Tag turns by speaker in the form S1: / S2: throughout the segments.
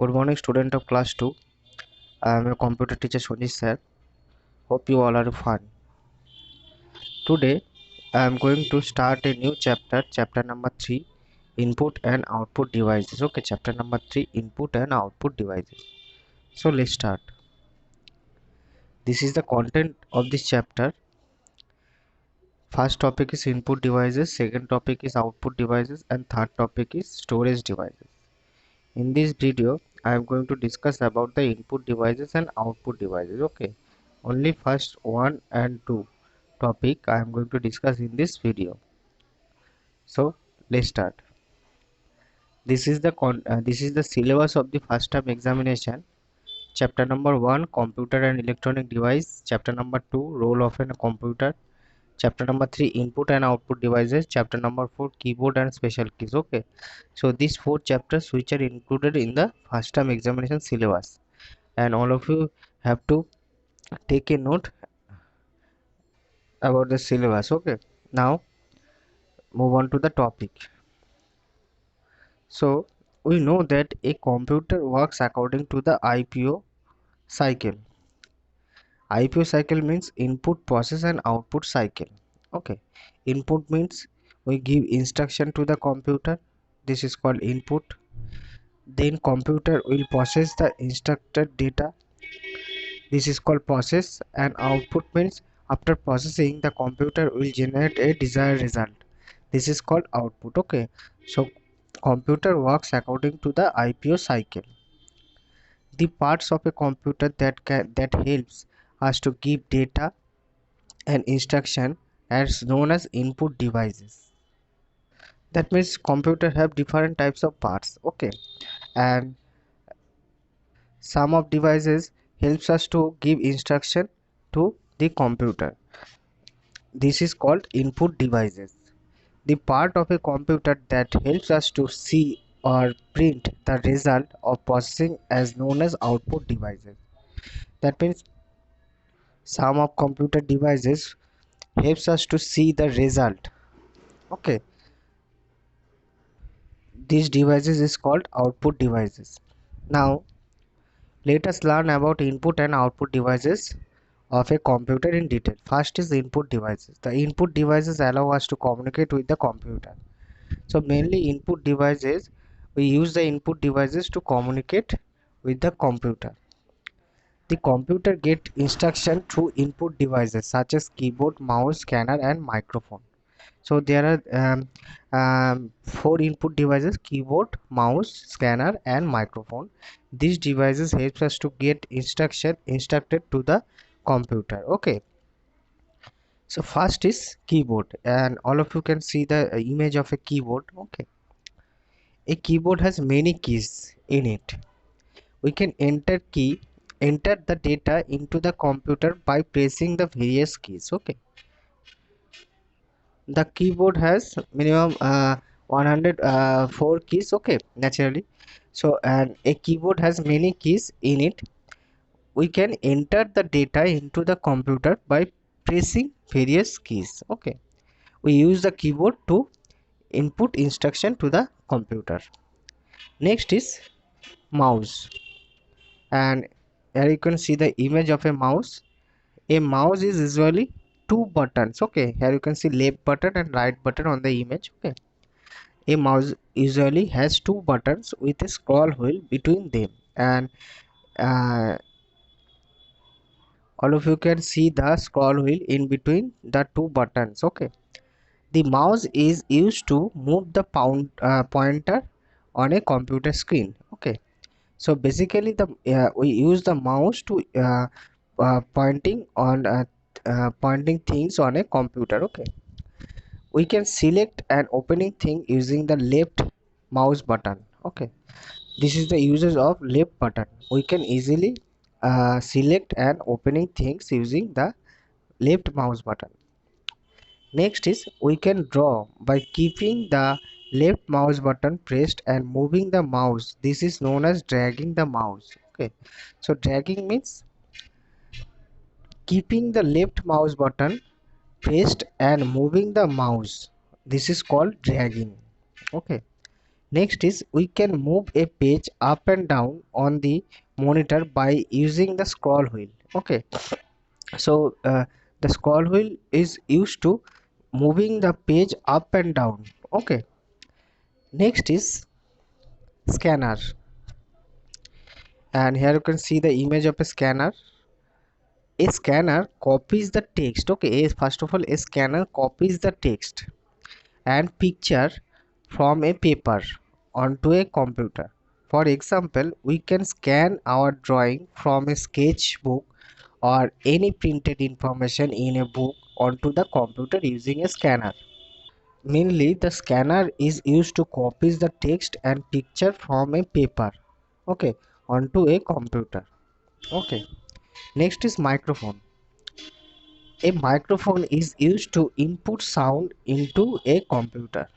S1: Good morning, student of class 2. I am a computer teacher Sonish sir. Hope you all are fine. Today, I am going to start a new chapter, chapter number 3, input and output devices. Okay, chapter number 3, input and output devices. So, let's start. This is the content of this chapter. First topic is input devices, second topic is output devices, and third topic is storage devices. In this video, I am going to discuss about the input devices and output devices. Okay, only first 1 and 2 topic I am going to discuss in this video. So let's start. This is the syllabus of the first term examination. Chapter number 1, computer and electronic device. Chapter number 2, role of a computer. Chapter number 3, input and output devices. Chapter number 4, keyboard and special keys. Okay, so these 4 chapters which are included in the first term examination syllabus, and all of you have to take a note about the syllabus. Okay, now move on to the topic. So we know that a computer works according to the IPO cycle. IPO cycle means input, process and output cycle. Okay, input means we give instruction to the computer, this is called input. Then computer will process the instructed data, this is called process. And output means after processing the computer will generate a desired result, this is called output. Okay, so computer works according to the IPO cycle. The parts of a computer that helps us to give data and instruction as known as input devices. That means computer have different types of parts. Okay, and some of devices helps us to give instruction to the computer, this is called input devices. The part of a computer that helps us to see or print the result of processing as known as output devices. That means some of computer devices helps us to see the result. Okay, these devices is called output devices. Now let us learn about input and output devices of a computer in detail. First is input devices. The input devices allow us to communicate with the computer. So mainly input devices, we use the input devices to communicate with the computer. The computer get instruction through input devices such as keyboard, mouse, scanner and microphone. So there are 4 input devices: keyboard, mouse, scanner and microphone. These devices helps us to get instructed to the computer. Okay, so first is keyboard, and all of you can see the image of a keyboard. Okay, a keyboard has many keys in it. We can enter the data into the computer by pressing the various keys. Okay, the keyboard has minimum 104 keys. Okay, naturally. So and a keyboard has many keys in it. We can enter the data into the computer by pressing various keys. Okay, we use the keyboard to input instruction to the computer. Next is mouse, and here you can see the image of a mouse. A mouse is usually two buttons. Okay, here you can see left button and right button on the image. Okay, a mouse usually has two buttons with a scroll wheel between them, and uh, all of you can see the scroll wheel in between the two buttons. Okay, the mouse is used to move the pointer on a computer screen. Okay, so basically the we use the mouse to pointing things on a computer. Okay, we can select an opening thing using the left mouse button. Okay, this is the uses of left button. We can easily select an opening things using the left mouse button. Next is we can draw by keeping the left mouse button pressed and moving the mouse, this is known as dragging the mouse. Okay, so dragging means keeping the left mouse button pressed and moving the mouse, this is called dragging. Okay, Next is we can move a page up and down on the monitor by using the scroll wheel. Okay, so the scroll wheel is used to moving the page up and down. Okay, next is scanner, and here you can see the image of a scanner. A scanner copies the text. Okay, first of all, a scanner copies the text and picture from a paper onto a computer. For example, we can scan our drawing from a sketchbook or any printed information in a book onto the computer using a scanner. Mainly, the scanner is used to copy the text and picture from a paper, okay, onto a computer. Okay, next is microphone. A microphone is used to input sound into a computer.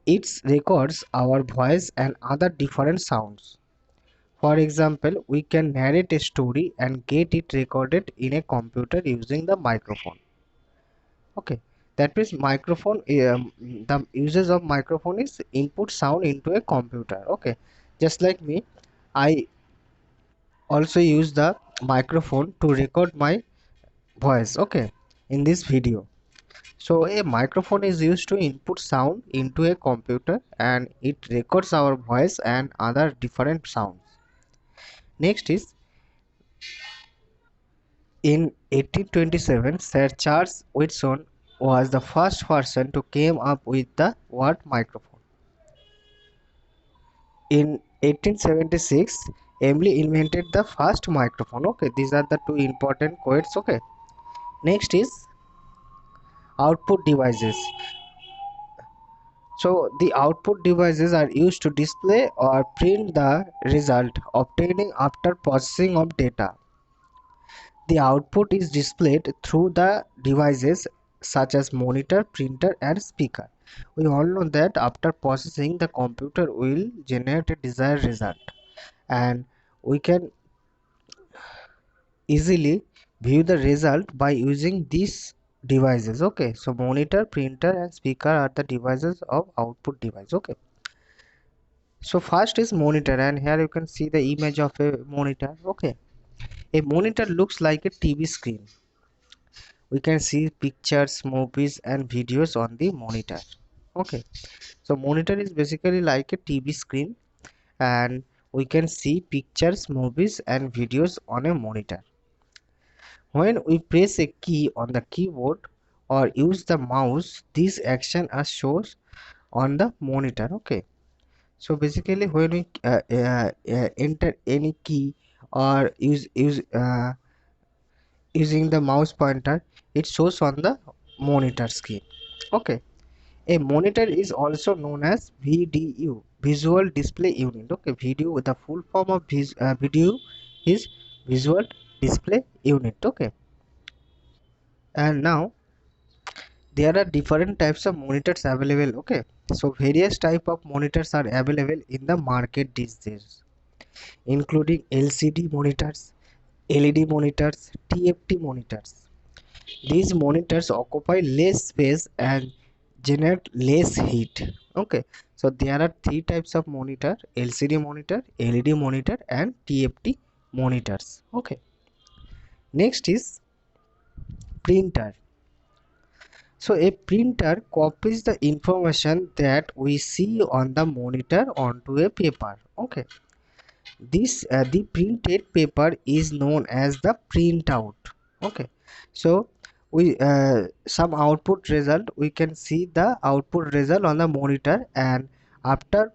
S1: It records our voice and other different sounds. For example, we can narrate a story and get it recorded in a computer using the microphone. Okay, that means microphone. The uses of microphone is input sound into a computer. Okay, just like me, I also use the microphone to record my voice. Okay, in this video. So a microphone is used to input sound into a computer and it records our voice and other different sounds. Next is in 1827, Sir Charles Whitson was the first person to came up with the word microphone. In 1876, Emily invented the first microphone. Okay, these are the two important quotes. Okay, next is output devices. So the output devices are used to display or print the result obtaining after processing of data. The output is displayed through the devices such as monitor, printer and speaker. We all know that after processing the computer will generate a desired result and we can easily view the result by using these devices. Okay, so monitor, printer and speaker are the devices of output device. Okay, so first is monitor and here you can see the image of a monitor. Okay, a monitor looks like a TV screen. We can see pictures, movies and videos on the monitor. Okay, so monitor is basically like a TV screen and we can see pictures, movies and videos on a monitor. When we press a key on the keyboard or use the mouse, these actions are shown on the monitor. Okay, so basically when we enter any key or using the mouse pointer, it shows on the monitor screen. Okay, a monitor is also known as VDU, visual display unit. Okay, video, the full form of video is visual display unit. Okay, and now there are different types of monitors available. Okay, so various type of monitors are available in the market these days, including LCD monitors, LED monitors, TFT monitors. These monitors occupy less space and generate less heat. Okay, so there are three types of monitor: LCD monitor, LED monitor and TFT monitors. Okay, next is printer. So a printer copies the information that we see on the monitor onto a paper. Okay, this the printed paper is known as the printout. Okay, so we some output result, we can see the output result on the monitor and after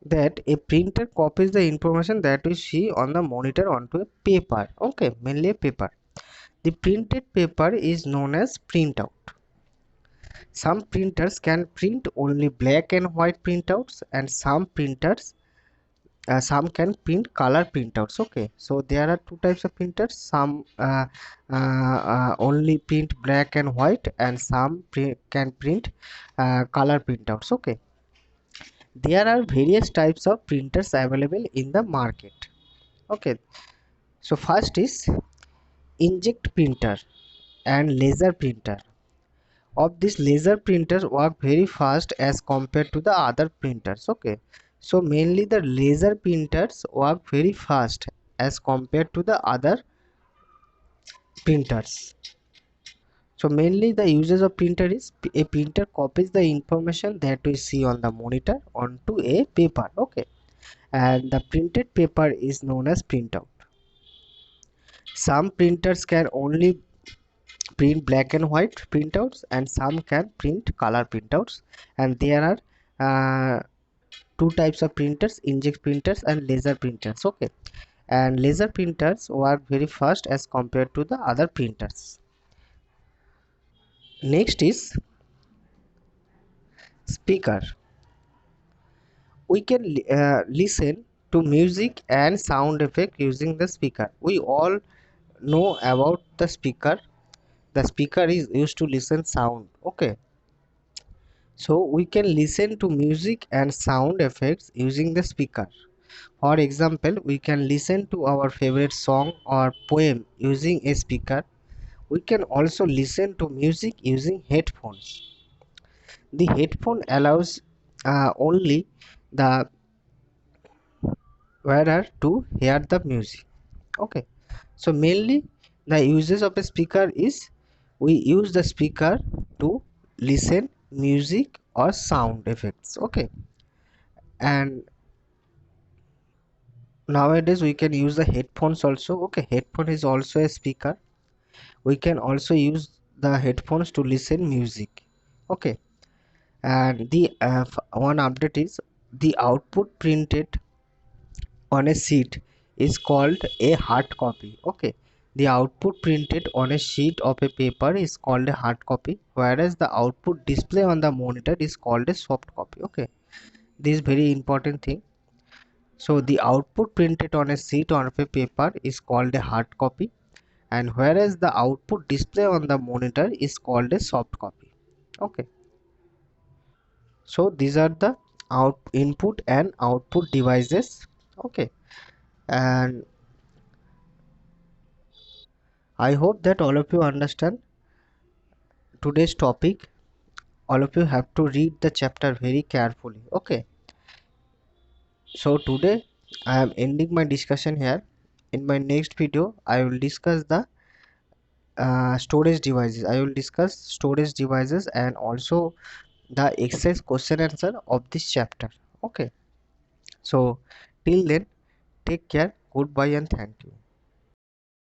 S1: that a printer copies the information that we see on the monitor onto a paper. Okay, mainly a paper. The printed paper is known as printout. Some printers can print only black and white printouts and some can print color printouts. Okay, so there are two types of printers. Some only print black and white and some can print color printouts. Okay, there are various types of printers available in the market. Okay, so first is inkjet printer and laser printer. of these laser printers work very fast as compared to the other printers. Okay, so mainly the laser printers work very fast as compared to the other printers. So mainly the uses of printer is a printer copies the information that we see on the monitor onto a paper. Okay, and the printed paper is known as printout. Some printers can only print black and white printouts, and some can print color printouts. And there are two types of printers: inkjet printers and laser printers. Okay, and laser printers work very fast as compared to the other printers. Next is speaker. We can listen to music and sound effect using the speaker. We all know about the speaker. The speaker is used to listen sound. Okay, so we can listen to music and sound effects using the speaker. For example, we can listen to our favorite song or poem using a speaker. We can also listen to music using headphones. The headphone allows only the wearer to hear the music. Okay, so mainly the uses of a speaker is we use the speaker to listen music or sound effects. Okay, and nowadays we can use the headphones also. Okay, headphone is also a speaker. We can also use the headphones to listen music. Okay, and the one update is the output printed on a sheet is called a hard copy. Okay, the output printed on a sheet of a paper is called a hard copy, whereas the output display on the monitor is called a soft copy. Okay, this is very important thing. So the output printed on a sheet of a paper is called a hard copy, and whereas the output display on the monitor is called a soft copy. Okay, so these are the input and output devices. Okay, and I hope that all of you understand today's topic. All of you have to read the chapter very carefully. Okay, so today I am ending my discussion here. In my next video I will discuss the storage devices. I will discuss storage devices and also the exercise question answer of this chapter. Okay, so till then, take care, goodbye, and thank you.